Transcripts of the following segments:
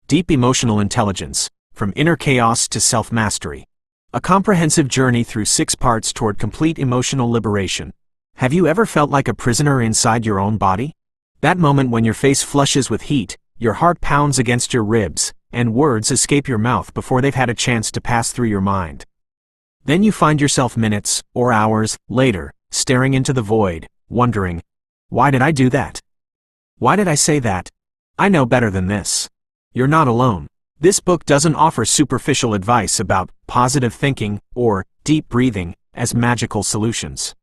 Deep Emotional Intelligence, From Inner Chaos to Self-Mastery. A comprehensive journey through 6 parts toward complete emotional liberation. Have you ever felt like a prisoner inside your own body? That moment when your face flushes with heat, your heart pounds against your ribs, and words escape your mouth before they've had a chance to pass through your mind. Then you find yourself minutes, or hours, later, staring into the void, wondering, why did I do that? Why did I say that? I know better than this. You're not alone. This book doesn't offer superficial advice about positive thinking or deep breathing as magical solutions.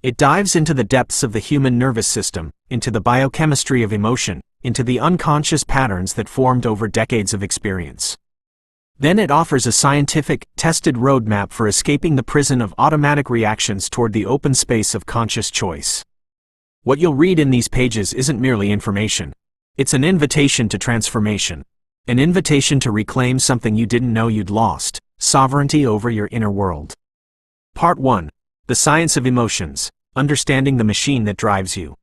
It dives into the depths of the human nervous system, into the biochemistry of emotion, into the unconscious patterns that formed over decades of experience. Then it offers a scientific, tested roadmap for escaping the prison of automatic reactions toward the open space of conscious choice. What you'll read in these pages isn't merely information. It's an invitation to transformation. An invitation to reclaim something you didn't know you'd lost: sovereignty over your inner world. Part 1. The Science of Emotions, Understanding the Machine That Drives You.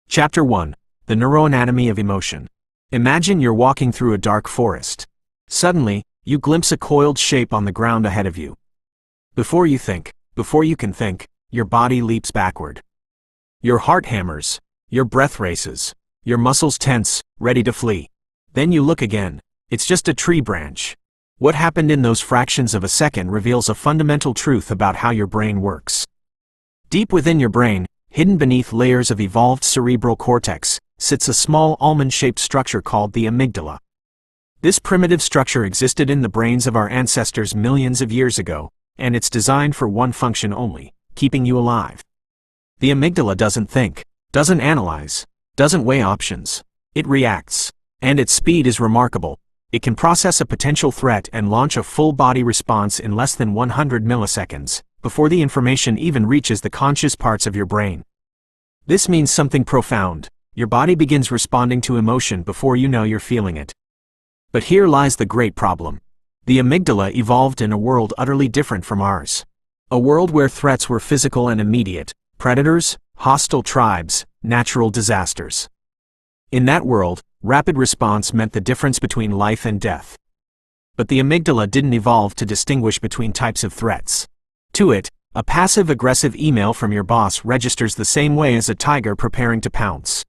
Chapter 1. The Neuroanatomy of Emotion. Imagine you're walking through a dark forest. Suddenly, you glimpse a coiled shape on the ground ahead of you. Before you can think, your body leaps backward. Your heart hammers, your breath races, your muscles tense, ready to flee. Then you look again. It's just a tree branch. What happened in those fractions of a second reveals a fundamental truth about how your brain works. Deep within your brain, hidden beneath layers of evolved cerebral cortex, sits a small almond-shaped structure called the amygdala. This primitive structure existed in the brains of our ancestors millions of years ago, and it's designed for one function only: keeping you alive. The amygdala doesn't think, doesn't analyze, doesn't weigh options. It reacts. And its speed is remarkable. It can process a potential threat and launch a full-body response in less than 100 milliseconds, before the information even reaches the conscious parts of your brain. This means something profound. Your body begins responding to emotion before you know you're feeling it. But here lies the great problem. The amygdala evolved in a world utterly different from ours. A world where threats were physical and immediate: predators, hostile tribes, natural disasters. In that world, rapid response meant the difference between life and death. But the amygdala didn't evolve to distinguish between types of threats. To it, a passive-aggressive email from your boss registers the same way as a tiger preparing to pounce.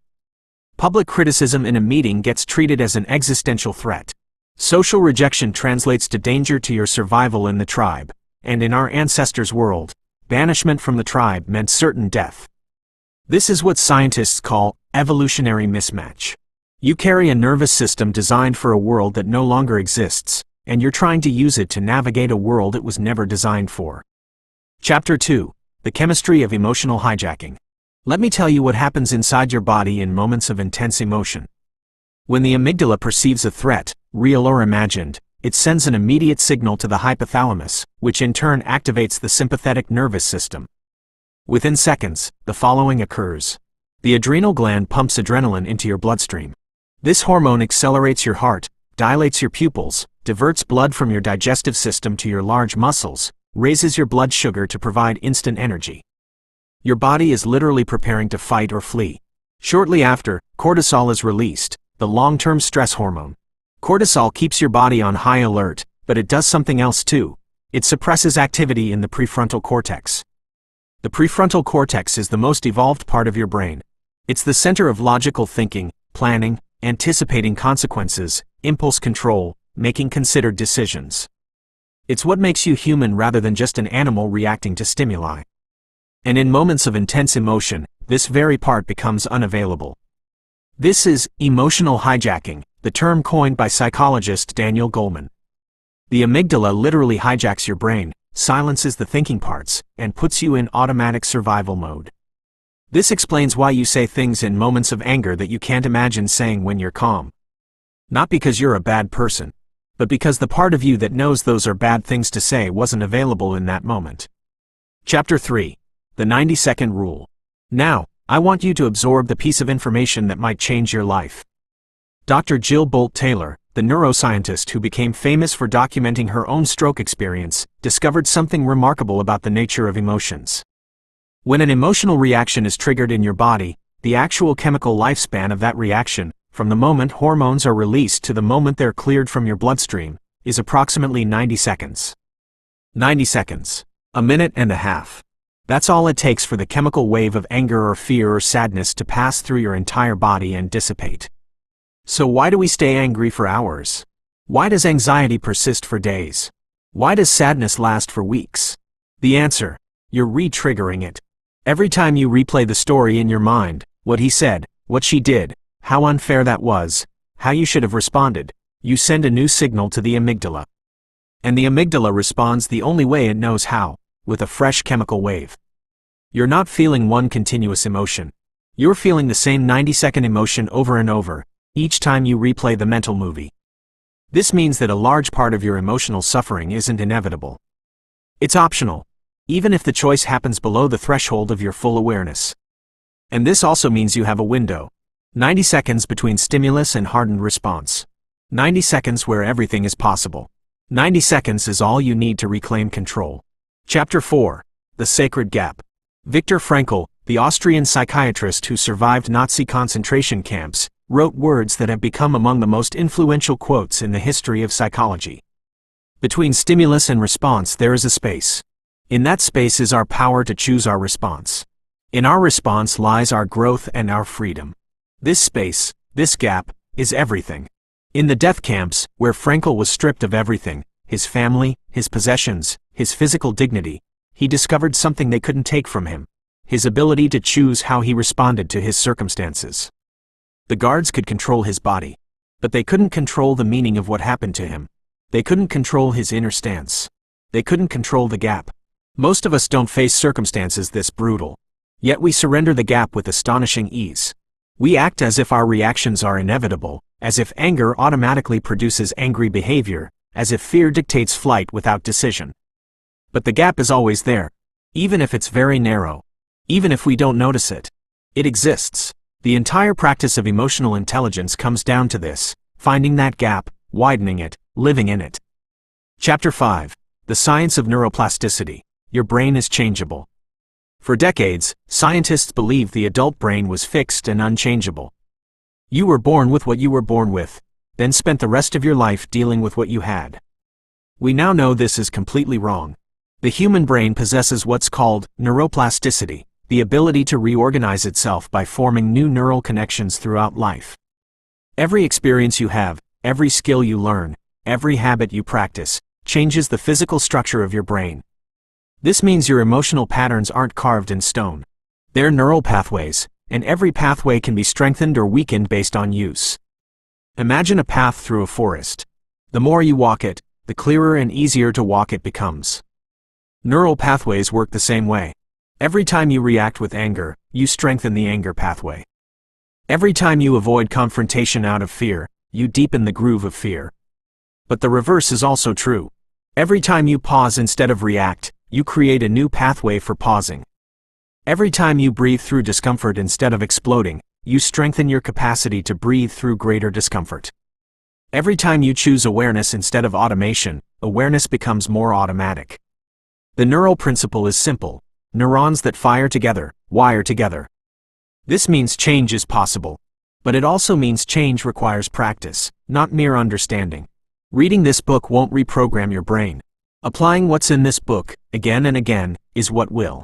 Public criticism in a meeting gets treated as an existential threat. Social rejection translates to danger to your survival in the tribe, and in our ancestors' world, banishment from the tribe meant certain death. This is what scientists call evolutionary mismatch. You carry a nervous system designed for a world that no longer exists, and you're trying to use it to navigate a world it was never designed for. Chapter 2. The Chemistry of Emotional Hijacking. Let me tell you what happens inside your body in moments of intense emotion. When the amygdala perceives a threat, real or imagined, it sends an immediate signal to the hypothalamus, which in turn activates the sympathetic nervous system. Within seconds, the following occurs. The adrenal gland pumps adrenaline into your bloodstream. This hormone accelerates your heart, dilates your pupils, diverts blood from your digestive system to your large muscles, raises your blood sugar to provide instant energy. Your body is literally preparing to fight or flee. Shortly after, cortisol is released, the long-term stress hormone. Cortisol keeps your body on high alert, but it does something else too. It suppresses activity in the prefrontal cortex. The prefrontal cortex is the most evolved part of your brain. It's the center of logical thinking, planning, anticipating consequences, impulse control, making considered decisions. It's what makes you human rather than just an animal reacting to stimuli. And in moments of intense emotion, this very part becomes unavailable. This is emotional hijacking, the term coined by psychologist Daniel Goleman. The amygdala literally hijacks your brain, silences the thinking parts, and puts you in automatic survival mode. This explains why you say things in moments of anger that you can't imagine saying when you're calm. Not because you're a bad person, but because the part of you that knows those are bad things to say wasn't available in that moment. Chapter 3. The 90-Second Rule. Now, I want you to absorb the piece of information that might change your life. Dr. Jill Bolt Taylor, the neuroscientist who became famous for documenting her own stroke experience, discovered something remarkable about the nature of emotions. When an emotional reaction is triggered in your body, the actual chemical lifespan of that reaction, from the moment hormones are released to the moment they're cleared from your bloodstream, is approximately 90 seconds. 90 seconds. A minute and a half. That's all it takes for the chemical wave of anger or fear or sadness to pass through your entire body and dissipate. So why do we stay angry for hours? Why does anxiety persist for days? Why does sadness last for weeks? The answer: you're re-triggering it. Every time you replay the story in your mind, what he said, what she did, how unfair that was, how you should have responded, you send a new signal to the amygdala. And the amygdala responds the only way it knows how, with a fresh chemical wave. You're not feeling one continuous emotion. You're feeling the same 90-second emotion over and over, each time you replay the mental movie. This means that a large part of your emotional suffering isn't inevitable. It's optional, even if the choice happens below the threshold of your full awareness. And this also means you have a window. 90 seconds between stimulus and hardened response. 90 seconds where everything is possible. 90 seconds is all you need to reclaim control. Chapter 4. The Sacred Gap. Viktor Frankl, the Austrian psychiatrist who survived Nazi concentration camps, wrote words that have become among the most influential quotes in the history of psychology. Between stimulus and response there is a space. In that space is our power to choose our response. In our response lies our growth and our freedom. This space, this gap, is everything. In the death camps, where Frankl was stripped of everything, his family, his possessions, his physical dignity, he discovered something they couldn't take from him: his ability to choose how he responded to his circumstances. The guards could control his body, but they couldn't control the meaning of what happened to him. They couldn't control his inner stance. They couldn't control the gap. Most of us don't face circumstances this brutal. Yet we surrender the gap with astonishing ease. We act as if our reactions are inevitable, as if anger automatically produces angry behavior, as if fear dictates flight without decision. But the gap is always there, even if it's very narrow, even if we don't notice it. It exists. The entire practice of emotional intelligence comes down to this: finding that gap, widening it, living in it. Chapter 5. The Science of Neuroplasticity. Your brain is changeable. For decades, scientists believed the adult brain was fixed and unchangeable. You were born with what you were born with, then spent the rest of your life dealing with what you had. We now know this is completely wrong. The human brain possesses what's called neuroplasticity, the ability to reorganize itself by forming new neural connections throughout life. Every experience you have, every skill you learn, every habit you practice, changes the physical structure of your brain. This means your emotional patterns aren't carved in stone. They're neural pathways, and every pathway can be strengthened or weakened based on use. Imagine a path through a forest. The more you walk it, the clearer and easier to walk it becomes. Neural pathways work the same way. Every time you react with anger, you strengthen the anger pathway. Every time you avoid confrontation out of fear, you deepen the groove of fear. But the reverse is also true. Every time you pause instead of react, you create a new pathway for pausing. Every time you breathe through discomfort instead of exploding, you strengthen your capacity to breathe through greater discomfort. Every time you choose awareness instead of automation, awareness becomes more automatic. The neural principle is simple: neurons that fire together, wire together. This means change is possible. But it also means change requires practice, not mere understanding. Reading this book won't reprogram your brain. Applying what's in this book, again and again, is what will.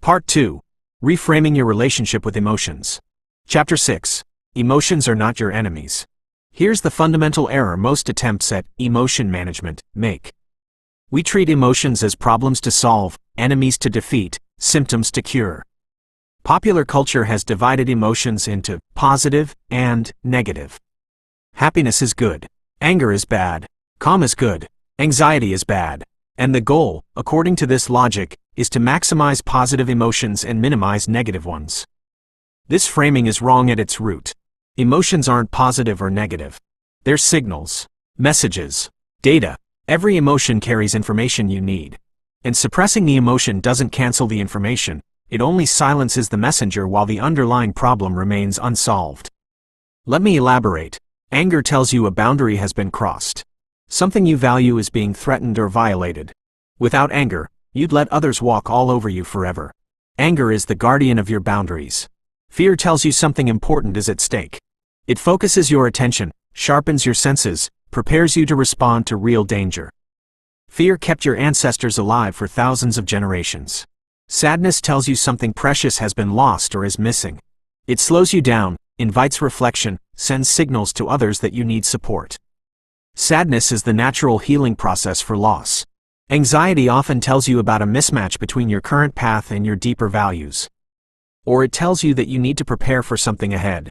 Part 2. Reframing your relationship with emotions. Chapter 6. Emotions are not your enemies. Here's the fundamental error most attempts at emotion management make. We treat emotions as problems to solve, enemies to defeat, symptoms to cure. Popular culture has divided emotions into positive and negative. Happiness is good. Anger is bad. Calm is good. Anxiety is bad. And the goal, according to this logic, is to maximize positive emotions and minimize negative ones. This framing is wrong at its root. Emotions aren't positive or negative. They're signals, messages, data. Every emotion carries information you need. And suppressing the emotion doesn't cancel the information, it only silences the messenger while the underlying problem remains unsolved. Let me elaborate. Anger tells you a boundary has been crossed. Something you value is being threatened or violated. Without anger, you'd let others walk all over you forever. Anger is the guardian of your boundaries. Fear tells you something important is at stake. It focuses your attention, sharpens your senses, prepares you to respond to real danger. Fear kept your ancestors alive for thousands of generations. Sadness tells you something precious has been lost or is missing. It slows you down, invites reflection, sends signals to others that you need support. Sadness is the natural healing process for loss. Anxiety often tells you about a mismatch between your current path and your deeper values. Or it tells you that you need to prepare for something ahead.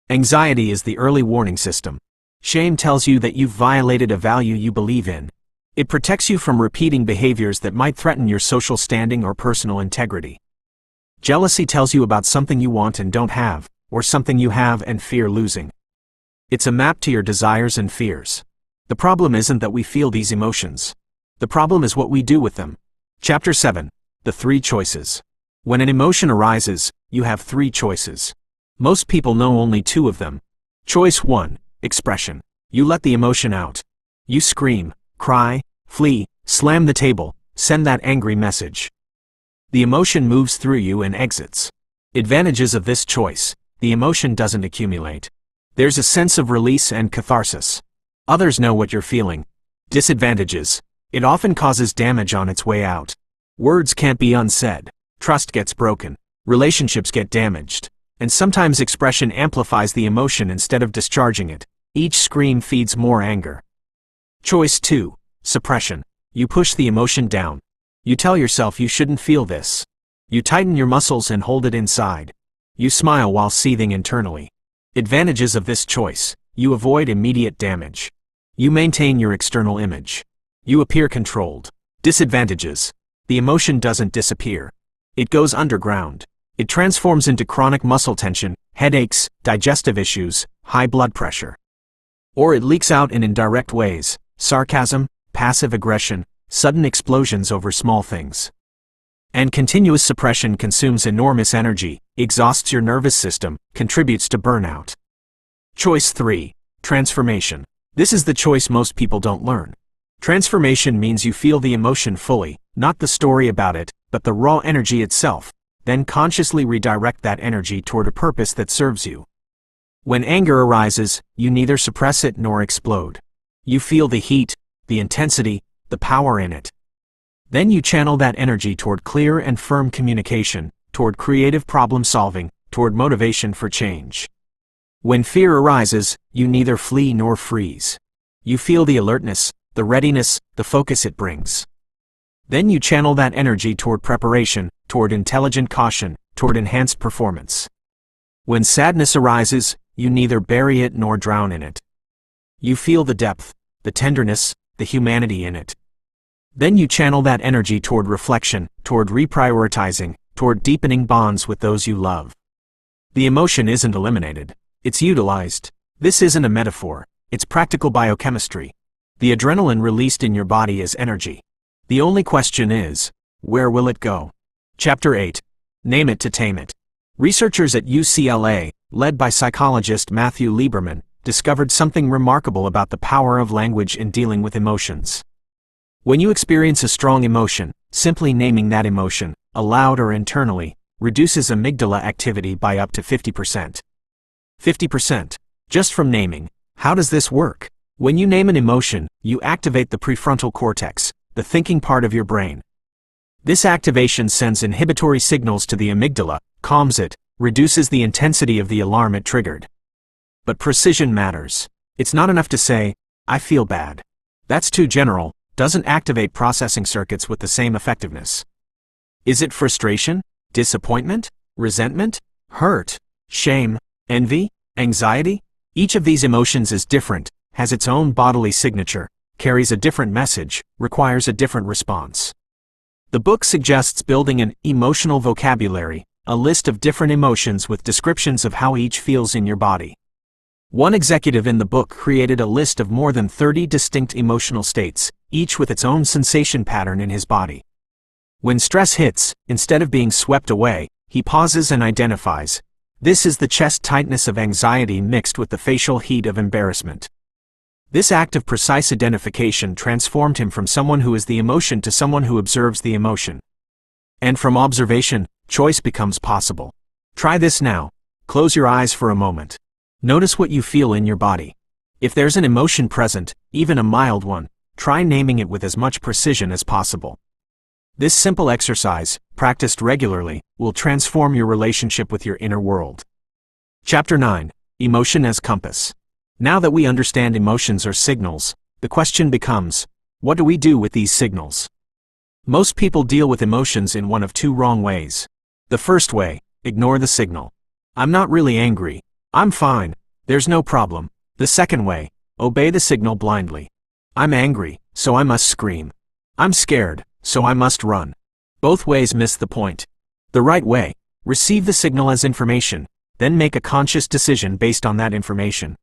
Anxiety is the early warning system. Shame tells you that you've violated a value you believe in. It protects you from repeating behaviors that might threaten your social standing or personal integrity. Jealousy tells you about something you want and don't have, or something you have and fear losing. It's a map to your desires and fears. The problem isn't that we feel these emotions. The problem is what we do with them. Chapter 7. The 3 choices. When an emotion arises, you have 3 choices. Most people know only 2 of them. Choice 1. Expression. You let the emotion out. You scream, cry, flee, slam the table, send that angry message. The emotion moves through you and exits. Advantages of this choice: the emotion doesn't accumulate. There's a sense of release and catharsis. Others know what you're feeling. Disadvantages: it often causes damage on its way out. Words can't be unsaid. Trust gets broken. Relationships get damaged. And sometimes expression amplifies the emotion instead of discharging it. Each scream feeds more anger. Choice 2. Suppression. You push the emotion down. You tell yourself you shouldn't feel this. You tighten your muscles and hold it inside. You smile while seething internally. Advantages of this choice: you avoid immediate damage. You maintain your external image. You appear controlled. Disadvantages: the emotion doesn't disappear. It goes underground. It transforms into chronic muscle tension, headaches, digestive issues, high blood pressure. Or it leaks out in indirect ways: sarcasm, passive aggression, sudden explosions over small things. And continuous suppression consumes enormous energy, exhausts your nervous system, contributes to burnout. Choice 3. Transformation. This is the choice most people don't learn. Transformation means you feel the emotion fully, not the story about it, but the raw energy itself, then consciously redirect that energy toward a purpose that serves you. When anger arises, you neither suppress it nor explode. You feel the heat, the intensity, the power in it. Then you channel that energy toward clear and firm communication, toward creative problem solving, toward motivation for change. When fear arises, you neither flee nor freeze. You feel the alertness, the readiness, the focus it brings. Then you channel that energy toward preparation, toward intelligent caution, toward enhanced performance. When sadness arises, you neither bury it nor drown in it. You feel the depth, the tenderness, the humanity in it. Then you channel that energy toward reflection, toward reprioritizing, toward deepening bonds with those you love. The emotion isn't eliminated. It's utilized. This isn't a metaphor. It's practical biochemistry. The adrenaline released in your body is energy. The only question is, where will it go? Chapter 8. Name it to tame it. Researchers at UCLA, led by psychologist Matthew Lieberman, discovered something remarkable about the power of language in dealing with emotions. When you experience a strong emotion, simply naming that emotion, aloud or internally, reduces amygdala activity by up to 50%. 50%. Just from naming. How does this work? When you name an emotion, you activate the prefrontal cortex, the thinking part of your brain. This activation sends inhibitory signals to the amygdala, calms it, reduces the intensity of the alarm it triggered. But precision matters. It's not enough to say, "I feel bad." That's too general, doesn't activate processing circuits with the same effectiveness. Is it frustration, disappointment, resentment, hurt, shame, envy, anxiety? Each of these emotions is different, has its own bodily signature, carries a different message, requires a different response. The book suggests building an emotional vocabulary, a list of different emotions with descriptions of how each feels in your body. One executive in the book created a list of more than 30 distinct emotional states, each with its own sensation pattern in his body. When stress hits, instead of being swept away, he pauses and identifies. This is the chest tightness of anxiety mixed with the facial heat of embarrassment. This act of precise identification transformed him from someone who is the emotion to someone who observes the emotion. And from observation, choice becomes possible. Try this now. Close your eyes for a moment. Notice what you feel in your body. If there's an emotion present, even a mild one, try naming it with as much precision as possible. This simple exercise, practiced regularly, will transform your relationship with your inner world. Chapter 9. Emotion as Compass. Now that we understand emotions are signals, the question becomes, what do we do with these signals? Most people deal with emotions in one of two wrong ways. The first way, ignore the signal. I'm not really angry. I'm fine. There's no problem. The second way, obey the signal blindly. I'm angry, so I must scream. I'm scared, so I must run. Both ways miss the point. The right way, receive the signal as information, then make a conscious decision based on that information.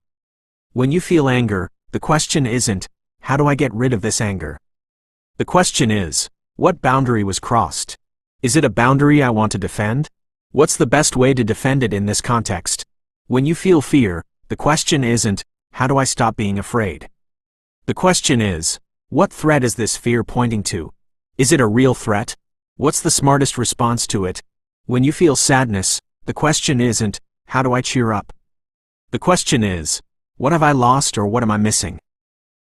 When you feel anger, the question isn't, how do I get rid of this anger? The question is, what boundary was crossed? Is it a boundary I want to defend? What's the best way to defend it in this context? When you feel fear, the question isn't, how do I stop being afraid? The question is, what threat is this fear pointing to? Is it a real threat? What's the smartest response to it? When you feel sadness, the question isn't, how do I cheer up? The question is, what have I lost or what am I missing?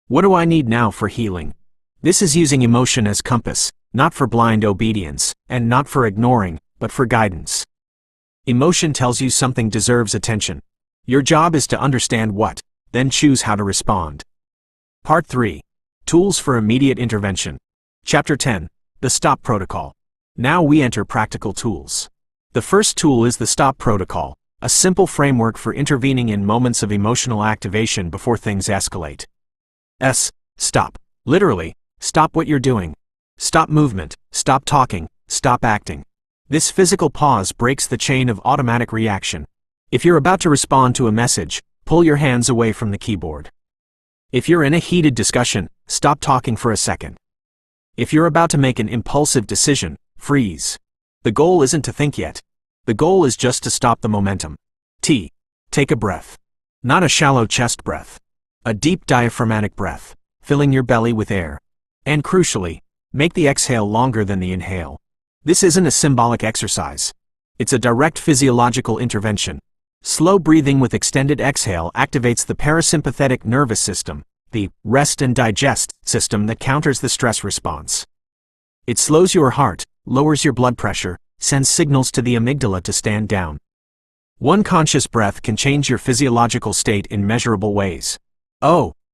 What do I need now for healing? This is using emotion as compass, not for blind obedience, and not for ignoring, but for guidance. Emotion tells you something deserves attention. Your job is to understand what, then choose how to respond. Part 3. Tools for Immediate Intervention. Chapter 10. The Stop Protocol. Now we enter practical tools. The first tool is the Stop Protocol, a simple framework for intervening in moments of emotional activation before things escalate. Stop. Literally, stop what you're doing. Stop movement, stop talking, stop acting. This physical pause breaks the chain of automatic reaction. If you're about to respond to a message, pull your hands away from the keyboard. If you're in a heated discussion, stop talking for a second. If you're about to make an impulsive decision, freeze. The goal isn't to think yet. The goal is just to stop the momentum. Take a breath. Not a shallow chest breath. A deep diaphragmatic breath, filling your belly with air. And crucially, make the exhale longer than the inhale. This isn't a symbolic exercise. It's a direct physiological intervention. Slow breathing with extended exhale activates the parasympathetic nervous system, the rest and digest system that counters the stress response. It slows your heart, lowers your blood pressure, sends signals to the amygdala to stand down. One conscious breath can change your physiological state in measurable ways.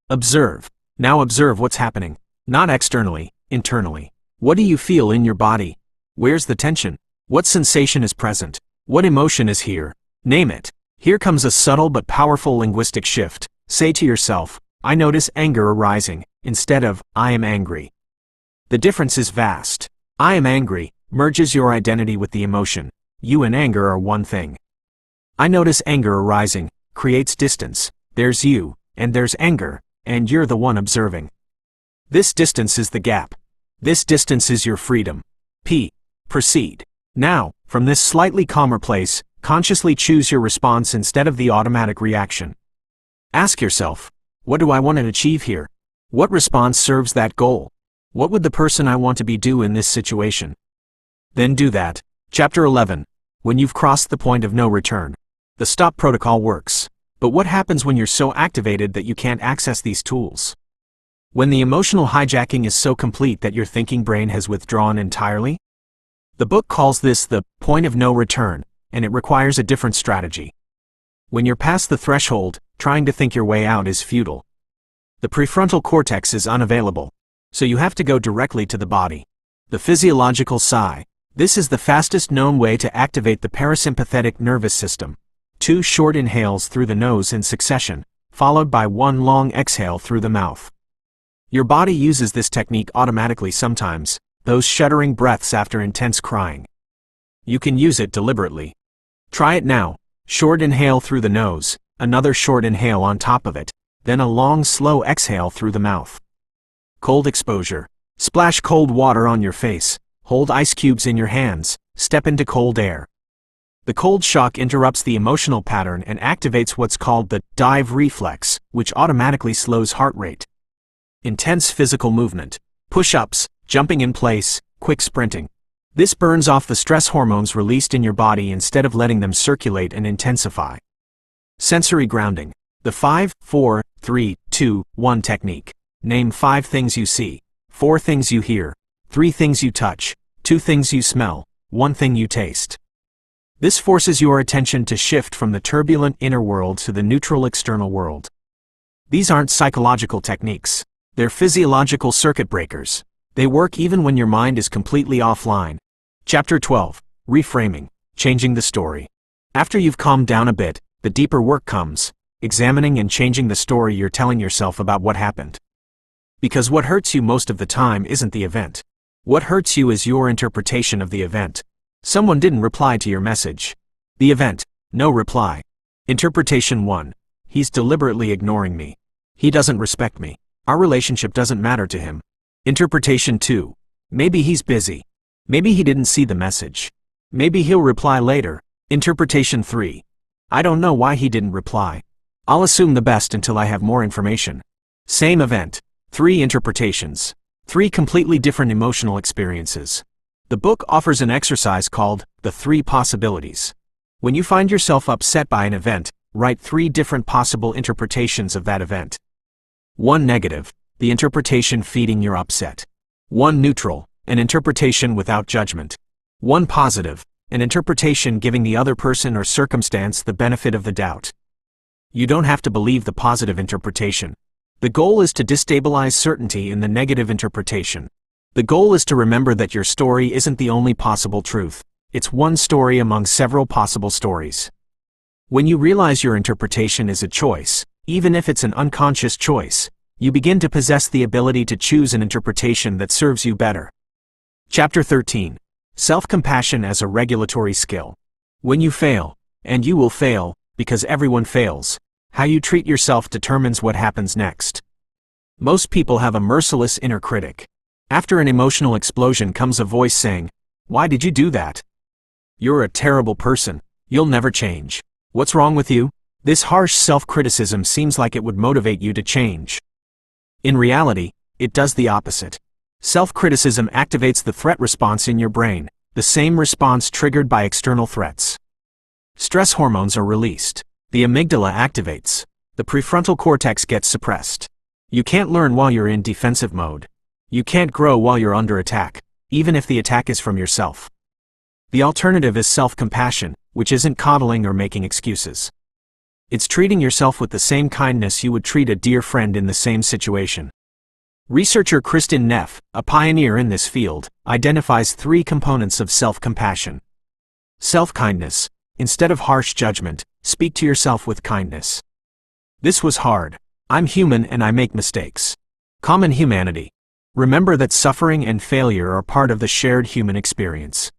Observe. Now observe what's happening. Not externally, internally. What do you feel in your body? Where's the tension? What sensation is present? What emotion is here? Name it. Here comes a subtle but powerful linguistic shift. Say to yourself, I notice anger arising, instead of, I am angry. The difference is vast. I am angry merges your identity with the emotion. You and anger are one thing. I notice anger arising creates distance. There's you, and there's anger, and you're the one observing. This distance is the gap. This distance is your freedom. Proceed. Now, from this slightly calmer place, consciously choose your response instead of the automatic reaction. Ask yourself, what do I want to achieve here? What response serves that goal? What would the person I want to be do in this situation? Then do that. Chapter 11. When you've crossed the point of no return. The stop protocol works. But what happens when you're so activated that you can't access these tools? When the emotional hijacking is so complete that your thinking brain has withdrawn entirely? The book calls this the point of no return, and it requires a different strategy. When you're past the threshold, trying to think your way out is futile. The prefrontal cortex is unavailable, so you have to go directly to the body. The physiological sigh. This is the fastest known way to activate the parasympathetic nervous system. 2 short inhales through the nose in succession, followed by 1 long exhale through the mouth. Your body uses this technique automatically sometimes, those shuddering breaths after intense crying. You can use it deliberately. Try it now. Short inhale through the nose, another short inhale on top of it, then a long slow exhale through the mouth. Cold exposure. Splash cold water on your face, hold ice cubes in your hands, step into cold air. The cold shock interrupts the emotional pattern and activates what's called the dive reflex, which automatically slows heart rate. Intense physical movement. Push-ups, jumping in place, quick sprinting. This burns off the stress hormones released in your body instead of letting them circulate and intensify. Sensory grounding. The 5, 4, 3, 2, 1 technique. Name 5 things you see, 4 things you hear, 3 things you touch, 2 things you smell, 1 thing you taste. This forces your attention to shift from the turbulent inner world to the neutral external world. These aren't psychological techniques. They're physiological circuit breakers. They work even when your mind is completely offline. Chapter 12. Reframing. Changing the story. After you've calmed down a bit, the deeper work comes, examining and changing the story you're telling yourself about what happened. Because what hurts you most of the time isn't the event. What hurts you is your interpretation of the event. Someone didn't reply to your message. The event, no reply. Interpretation 1. He's deliberately ignoring me. He doesn't respect me. Our relationship doesn't matter to him. Interpretation 2. Maybe he's busy. Maybe he didn't see the message. Maybe he'll reply later. Interpretation 3. I don't know why he didn't reply. I'll assume the best until I have more information. Same event. 3 interpretations. 3 completely different emotional experiences. The book offers an exercise called the 3 possibilities. When you find yourself upset by an event, write 3 different possible interpretations of that event. 1 negative, the interpretation feeding your upset. 1 neutral, an interpretation without judgment. 1 positive, an interpretation giving the other person or circumstance the benefit of the doubt. You don't have to believe the positive interpretation. The goal is to destabilize certainty in the negative interpretation. The goal is to remember that your story isn't the only possible truth. It's one story among several possible stories. When you realize your interpretation is a choice, even if it's an unconscious choice, you begin to possess the ability to choose an interpretation that serves you better. Chapter 13. Self-compassion as a regulatory skill. When you fail, and you will fail, because everyone fails, how you treat yourself determines what happens next. Most people have a merciless inner critic. After an emotional explosion comes a voice saying, "Why did you do that? You're a terrible person. You'll never change. What's wrong with you?" This harsh self-criticism seems like it would motivate you to change. In reality, it does the opposite. Self-criticism activates the threat response in your brain, the same response triggered by external threats. Stress hormones are released. The amygdala activates. The prefrontal cortex gets suppressed. You can't learn while you're in defensive mode. You can't grow while you're under attack, even if the attack is from yourself. The alternative is self-compassion, which isn't coddling or making excuses. It's treating yourself with the same kindness you would treat a dear friend in the same situation. Researcher Kristin Neff, a pioneer in this field, identifies 3 components of self-compassion. Self-kindness. Instead of harsh judgment, speak to yourself with kindness. This was hard. I'm human and I make mistakes. Common humanity. Remember that suffering and failure are part of the shared human experience.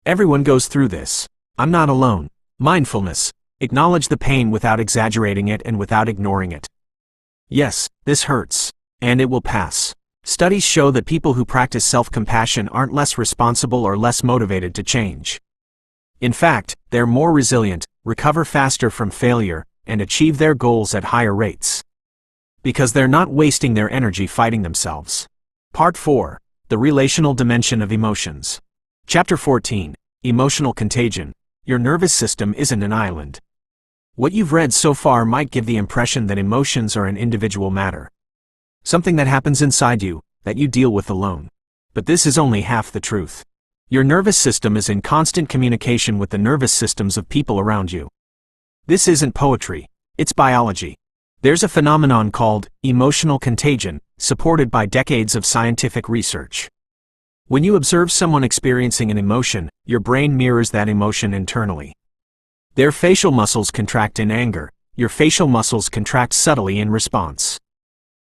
Everyone goes through this. I'm not alone. Mindfulness. Acknowledge the pain without exaggerating it and without ignoring it. Yes, this hurts. And it will pass. Studies show that people who practice self-compassion aren't less responsible or less motivated to change. In fact, they're more resilient, recover faster from failure, and achieve their goals at higher rates. Because they're not wasting their energy fighting themselves. Part 4. The relational dimension of emotions. Chapter 14. Emotional contagion. Your nervous system isn't an island. What you've read so far might give the impression that emotions are an individual matter. Something that happens inside you, that you deal with alone. But this is only half the truth. Your nervous system is in constant communication with the nervous systems of people around you. This isn't poetry, it's biology. There's a phenomenon called emotional contagion, supported by decades of scientific research. When you observe someone experiencing an emotion, your brain mirrors that emotion internally. Their facial muscles contract in anger, your facial muscles contract subtly in response.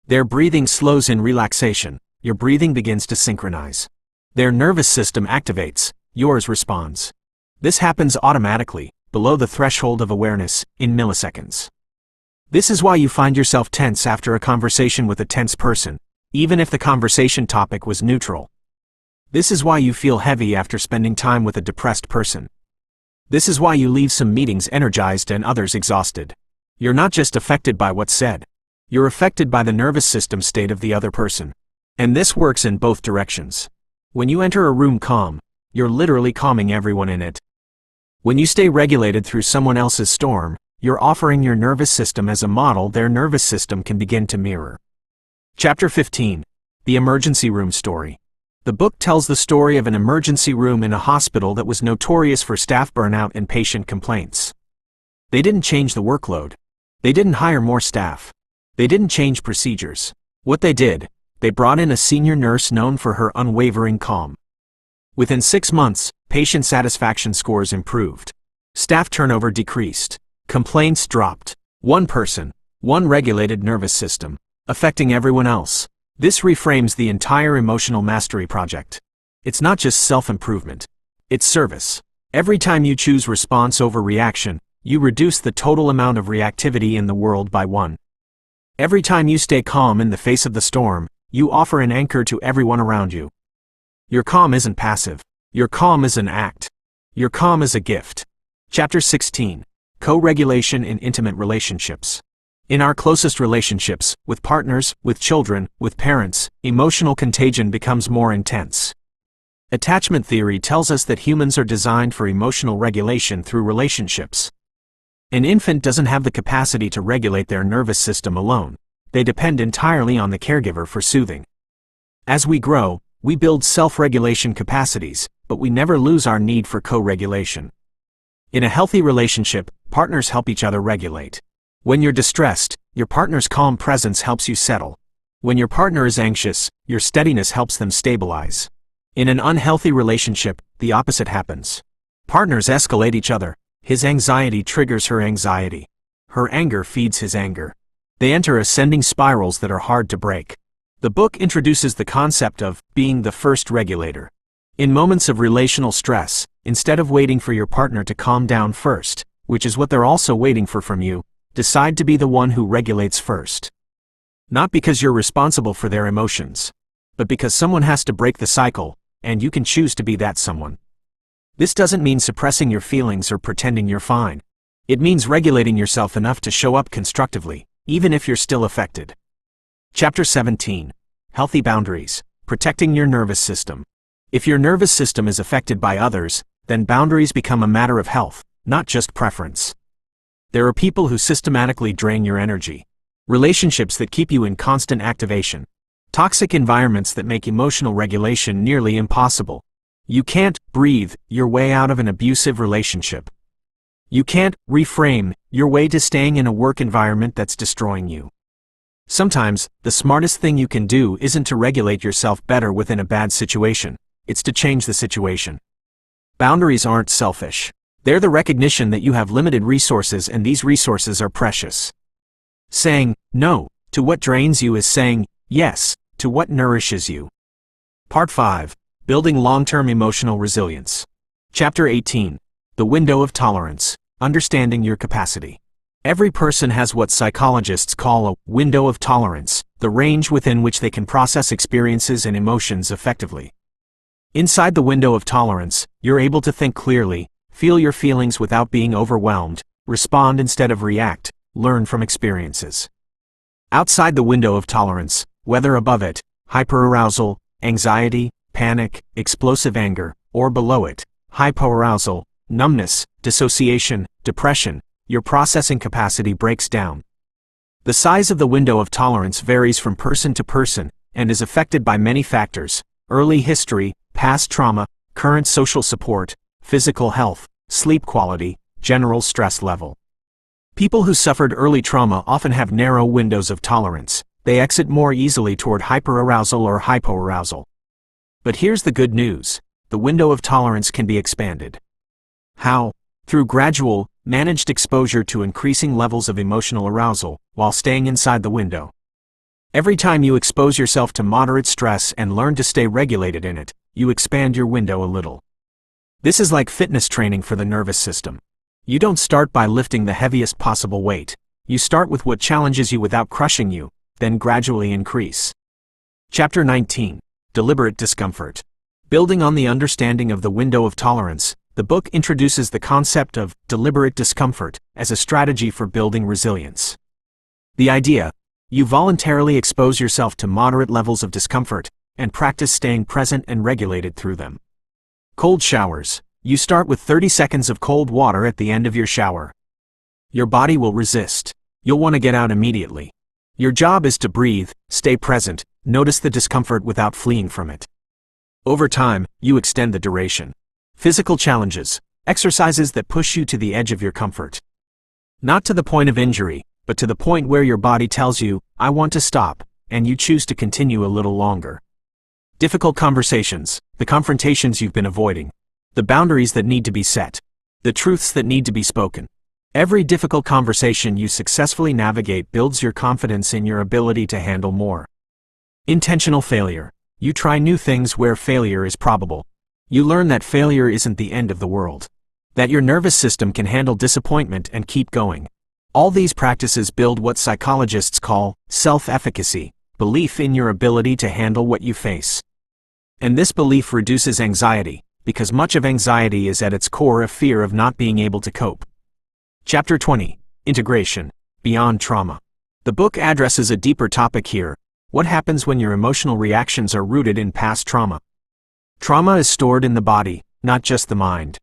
Their breathing slows in relaxation, your breathing begins to synchronize. Their nervous system activates, yours responds. This happens automatically, below the threshold of awareness, in milliseconds. This is why you find yourself tense after a conversation with a tense person, even if the conversation topic was neutral. This is why you feel heavy after spending time with a depressed person. This is why you leave some meetings energized and others exhausted. You're not just affected by what's said. You're affected by the nervous system state of the other person. And this works in both directions. When you enter a room calm, you're literally calming everyone in it. When you stay regulated through someone else's storm, You're offering your nervous system as a model their nervous system can begin to mirror. Chapter 15. The Emergency Room Story. The book tells the story of an emergency room in a hospital that was notorious for staff burnout and patient complaints. They didn't change the workload. They didn't hire more staff. They didn't change procedures. What they did, they brought in a senior nurse known for her unwavering calm. Within 6 months, patient satisfaction scores improved. Staff turnover decreased. Complaints dropped. One person, one regulated nervous system, affecting everyone else. This reframes the entire emotional mastery project. It's not just self-improvement. It's service. Every time you choose response over reaction, you reduce the total amount of reactivity in the world by 1. Every time you stay calm in the face of the storm, you offer an anchor to everyone around you. Your calm isn't passive. Your calm is an act. Your calm is a gift. Chapter 16. Co-regulation in intimate relationships. In our closest relationships, with partners, with children, with parents, emotional contagion becomes more intense. Attachment theory tells us that humans are designed for emotional regulation through relationships. An infant doesn't have the capacity to regulate their nervous system alone. They depend entirely on the caregiver for soothing. As we grow, we build self-regulation capacities, but we never lose our need for co-regulation. In a healthy relationship, partners help each other regulate. When you're distressed, your partner's calm presence helps you settle. When your partner is anxious, your steadiness helps them stabilize. In an unhealthy relationship, the opposite happens. Partners escalate each other. His anxiety triggers her anxiety. Her anger feeds his anger. They enter ascending spirals that are hard to break. The book introduces the concept of being the first regulator. In moments of relational stress, instead of waiting for your partner to calm down first, which is what they're also waiting for from you, decide to be the one who regulates first. Not because you're responsible for their emotions, but because someone has to break the cycle, and you can choose to be that someone. This doesn't mean suppressing your feelings or pretending you're fine. It means regulating yourself enough to show up constructively, even if you're still affected. Chapter 17. Healthy Boundaries. Protecting your nervous system. If your nervous system is affected by others, then boundaries become a matter of health, not just preference. There are people who systematically drain your energy. Relationships that keep you in constant activation. Toxic environments that make emotional regulation nearly impossible. You can't breathe your way out of an abusive relationship. You can't reframe your way to staying in a work environment that's destroying you. Sometimes, the smartest thing you can do isn't to regulate yourself better within a bad situation, it's to change the situation. Boundaries aren't selfish. They're the recognition that you have limited resources and these resources are precious. Saying no to what drains you is saying yes to what nourishes you. Part 5. Building long-term emotional resilience. Chapter 18. The Window of Tolerance. Understanding your capacity. Every person has what psychologists call a window of tolerance, the range within which they can process experiences and emotions effectively. Inside the window of tolerance, you're able to think clearly, feel your feelings without being overwhelmed, respond instead of react, learn from experiences. Outside the window of tolerance, whether above it, hyperarousal, anxiety, panic, explosive anger, or below it, hypoarousal, numbness, dissociation, depression, your processing capacity breaks down. The size of the window of tolerance varies from person to person, and is affected by many factors: early history, past trauma, current social support, physical health, sleep quality, general stress level. People who suffered early trauma often have narrow windows of tolerance. They exit more easily toward hyperarousal or hypoarousal. But here's the good news: the window of tolerance can be expanded. How? Through gradual, managed exposure to increasing levels of emotional arousal, while staying inside the window. Every time you expose yourself to moderate stress and learn to stay regulated in it, you expand your window a little. This is like fitness training for the nervous system. You don't start by lifting the heaviest possible weight. You start with what challenges you without crushing you, then gradually increase. Chapter 19. Deliberate Discomfort. Building on the understanding of the window of tolerance, the book introduces the concept of deliberate discomfort as a strategy for building resilience. The idea: you voluntarily expose yourself to moderate levels of discomfort, and practice staying present and regulated through them. Cold showers. You start with 30 seconds of cold water at the end of your shower. Your body will resist. You'll want to get out immediately. Your job is to breathe, stay present, notice the discomfort without fleeing from it. Over time, you extend the duration. Physical challenges, exercises that push you to the edge of your comfort. Not to the point of injury, but to the point where your body tells you, I want to stop, and you choose to continue a little longer. Difficult conversations, the confrontations you've been avoiding, the boundaries that need to be set, the truths that need to be spoken. Every difficult conversation you successfully navigate builds your confidence in your ability to handle more. Intentional failure. You try new things where failure is probable. You learn that failure isn't the end of the world. That your nervous system can handle disappointment and keep going. All these practices build what psychologists call self-efficacy, belief in your ability to handle what you face. And this belief reduces anxiety, because much of anxiety is at its core a fear of not being able to cope. Chapter 20. Integration. Beyond trauma. The book addresses a deeper topic here. What happens when your emotional reactions are rooted in past trauma? Trauma is stored in the body, not just the mind.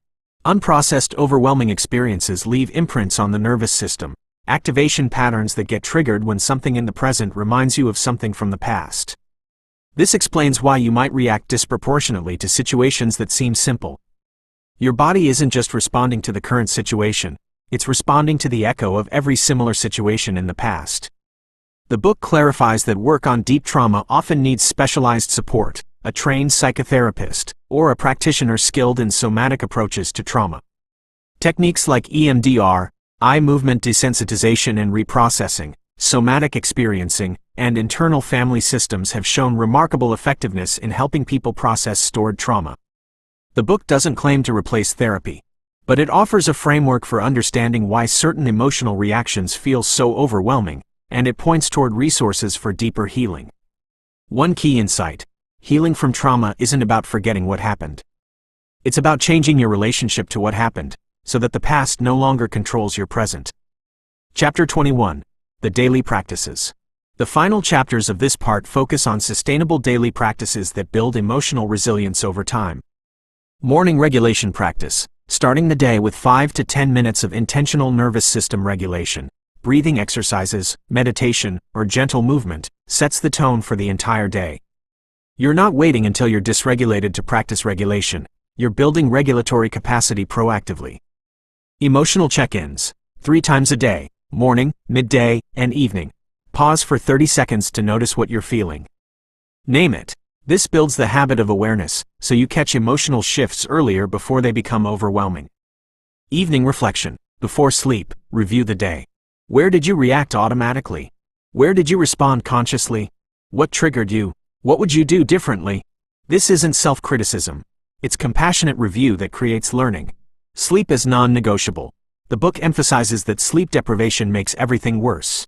Unprocessed, overwhelming experiences leave imprints on the nervous system, activation patterns that get triggered when something in the present reminds you of something from the past. This explains why you might react disproportionately to situations that seem simple. Your body isn't just responding to the current situation, it's responding to the echo of every similar situation in the past. The book clarifies that work on deep trauma often needs specialized support, a trained psychotherapist, or a practitioner skilled in somatic approaches to trauma. Techniques like EMDR, eye movement desensitization and reprocessing, somatic experiencing, and internal family systems have shown remarkable effectiveness in helping people process stored trauma. The book doesn't claim to replace therapy, but it offers a framework for understanding why certain emotional reactions feel so overwhelming, and it points toward resources for deeper healing. One key insight: healing from trauma isn't about forgetting what happened. It's about changing your relationship to what happened, so that the past no longer controls your present. Chapter 21. The Daily Practices. The final chapters of this part focus on sustainable daily practices that build emotional resilience over time. Morning regulation practice. Starting the day with 5 to 10 minutes of intentional nervous system regulation, breathing exercises, meditation, or gentle movement, sets the tone for the entire day. You're not waiting until you're dysregulated to practice regulation, you're building regulatory capacity proactively. Emotional check-ins. 3 times a day, morning, midday, and evening. Pause for 30 seconds to notice what you're feeling. Name it. This builds the habit of awareness, so you catch emotional shifts earlier before they become overwhelming. Evening reflection. Before sleep, review the day. Where did you react automatically? Where did you respond consciously? What triggered you? What would you do differently? This isn't self-criticism. It's compassionate review that creates learning. Sleep is non-negotiable. The book emphasizes that sleep deprivation makes everything worse.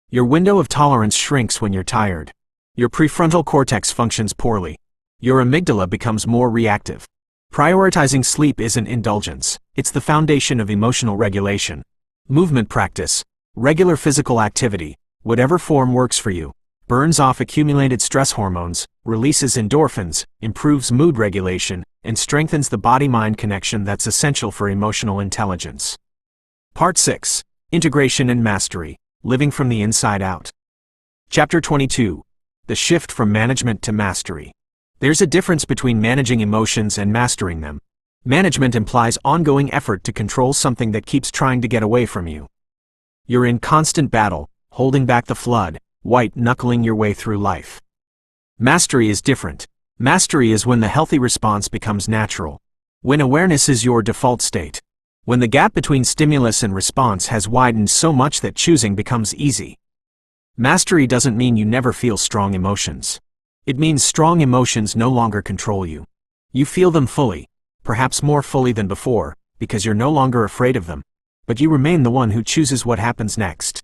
Your window of tolerance shrinks when you're tired. Your prefrontal cortex functions poorly. Your amygdala becomes more reactive. Prioritizing sleep isn't indulgence, it's the foundation of emotional regulation. Movement practice. Regular physical activity, whatever form works for you, burns off accumulated stress hormones, releases endorphins, improves mood regulation, and strengthens the body-mind connection that's essential for emotional intelligence. Part 6. Integration and Mastery. Living from the Inside Out. Chapter 22. The Shift from Management to Mastery. There's a difference between managing emotions and mastering them. Management implies ongoing effort to control something that keeps trying to get away from you. You're in constant battle, holding back the flood, white-knuckling your way through life. Mastery is different. Mastery is when the healthy response becomes natural. When awareness is your default state. When the gap between stimulus and response has widened so much that choosing becomes easy. Mastery doesn't mean you never feel strong emotions. It means strong emotions no longer control you. You feel them fully, perhaps more fully than before, because you're no longer afraid of them, but you remain the one who chooses what happens next.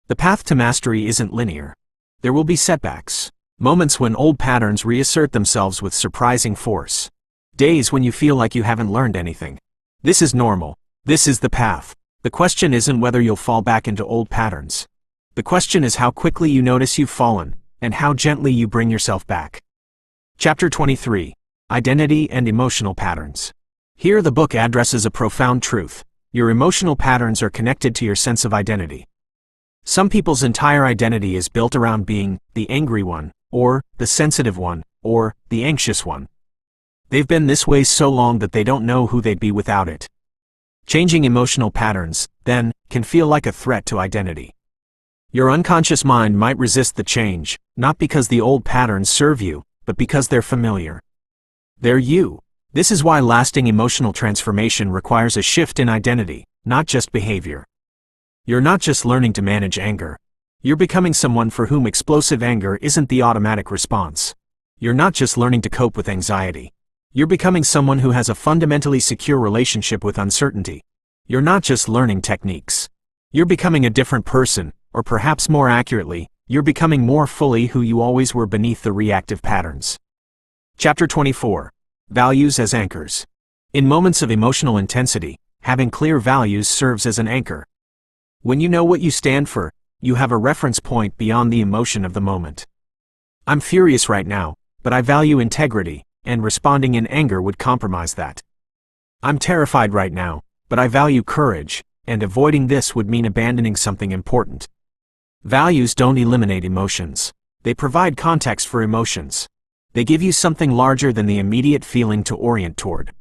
The path to mastery isn't linear. There will be setbacks, moments when old patterns reassert themselves with surprising force, days when you feel like you haven't learned anything. This is normal. This is the path. The question isn't whether you'll fall back into old patterns. The question is how quickly you notice you've fallen, and how gently you bring yourself back. Chapter 23. Identity and Emotional Patterns. Here the book addresses a profound truth. Your emotional patterns are connected to your sense of identity. Some people's entire identity is built around being the angry one, or the sensitive one, or the anxious one. They've been this way so long that they don't know who they'd be without it. Changing emotional patterns, then, can feel like a threat to identity. Your unconscious mind might resist the change, not because the old patterns serve you, but because they're familiar. They're you. This is why lasting emotional transformation requires a shift in identity, not just behavior. You're not just learning to manage anger. You're becoming someone for whom explosive anger isn't the automatic response. You're not just learning to cope with anxiety. You're becoming someone who has a fundamentally secure relationship with uncertainty. You're not just learning techniques. You're becoming a different person, or perhaps more accurately, you're becoming more fully who you always were beneath the reactive patterns. Chapter 24. Values as Anchors. In moments of emotional intensity, having clear values serves as an anchor. When you know what you stand for, you have a reference point beyond the emotion of the moment. I'm furious right now, but I value integrity, and responding in anger would compromise that. I'm terrified right now, but I value courage, and avoiding this would mean abandoning something important. Values don't eliminate emotions. They provide context for emotions. They give you something larger than the immediate feeling to orient toward.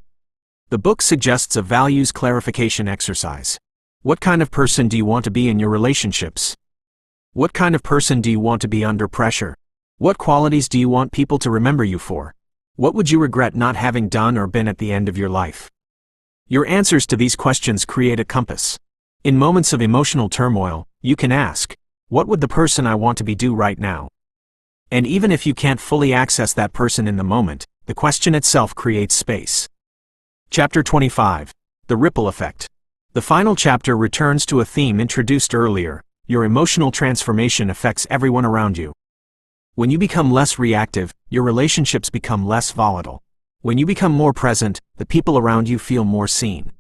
The book suggests a values clarification exercise. What kind of person do you want to be in your relationships? What kind of person do you want to be under pressure? What qualities do you want people to remember you for? What would you regret not having done or been at the end of your life? Your answers to these questions create a compass. In moments of emotional turmoil, you can ask, what would the person I want to be do right now? And even if you can't fully access that person in the moment, the question itself creates space. Chapter 25. The Ripple Effect. The final chapter returns to a theme introduced earlier. Your emotional transformation affects everyone around you. When you become less reactive, your relationships become less volatile. When you become more present, the people around you feel more seen.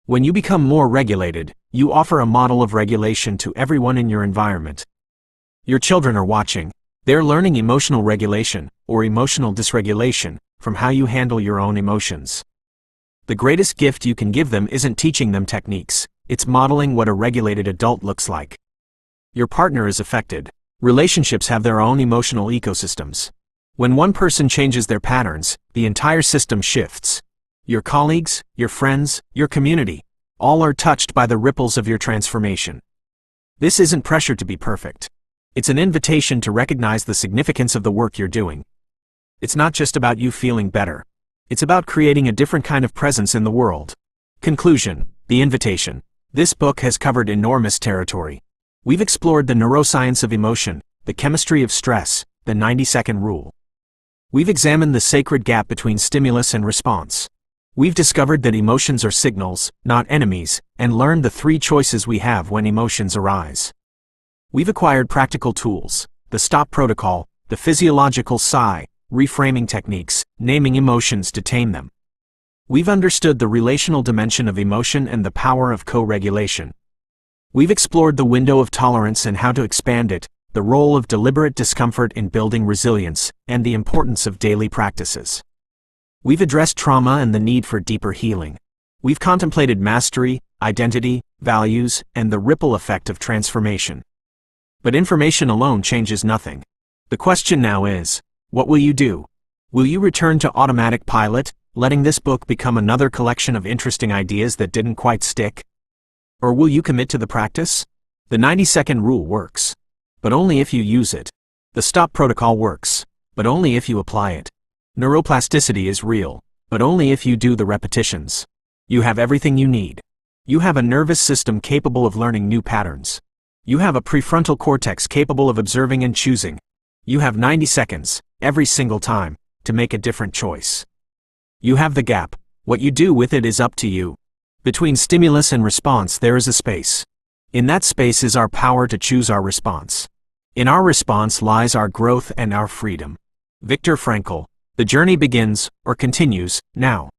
When you become more regulated, you offer a model of regulation to everyone in your environment. Your children are watching. They're learning emotional regulation, or emotional dysregulation, from how you handle your own emotions. The greatest gift you can give them isn't teaching them techniques, it's modeling what a regulated adult looks like. Your partner is affected. Relationships have their own emotional ecosystems. When one person changes their patterns, the entire system shifts. Your colleagues, your friends, your community, all are touched by the ripples of your transformation. This isn't pressure to be perfect. It's an invitation to recognize the significance of the work you're doing. It's not just about you feeling better. It's about creating a different kind of presence in the world. Conclusion. The invitation. This book has covered enormous territory. We've explored the neuroscience of emotion, the chemistry of stress, the 90-second rule. We've examined the sacred gap between stimulus and response. We've discovered that emotions are signals, not enemies, and learned the 3 choices we have when emotions arise. We've acquired practical tools, the stop protocol, the physiological sigh, reframing techniques, naming emotions to tame them. We've understood the relational dimension of emotion and the power of co-regulation. We've explored the window of tolerance and how to expand it, the role of deliberate discomfort in building resilience, and the importance of daily practices. We've addressed trauma and the need for deeper healing. We've contemplated mastery, identity, values, and the ripple effect of transformation. But information alone changes nothing. The question now is, what will you do? Will you return to automatic pilot, letting this book become another collection of interesting ideas that didn't quite stick? Or will you commit to the practice? The 90-second rule works, but only if you use it. The stop protocol works, but only if you apply it. Neuroplasticity is real, but only if you do the repetitions. You have everything you need. You have a nervous system capable of learning new patterns. You have a prefrontal cortex capable of observing and choosing. You have 90 seconds, every single time, to make a different choice. You have the gap. What you do with it is up to you. Between stimulus and response there is a space. In that space is our power to choose our response. In our response lies our growth and our freedom. Viktor Frankl. The journey begins, or continues, now.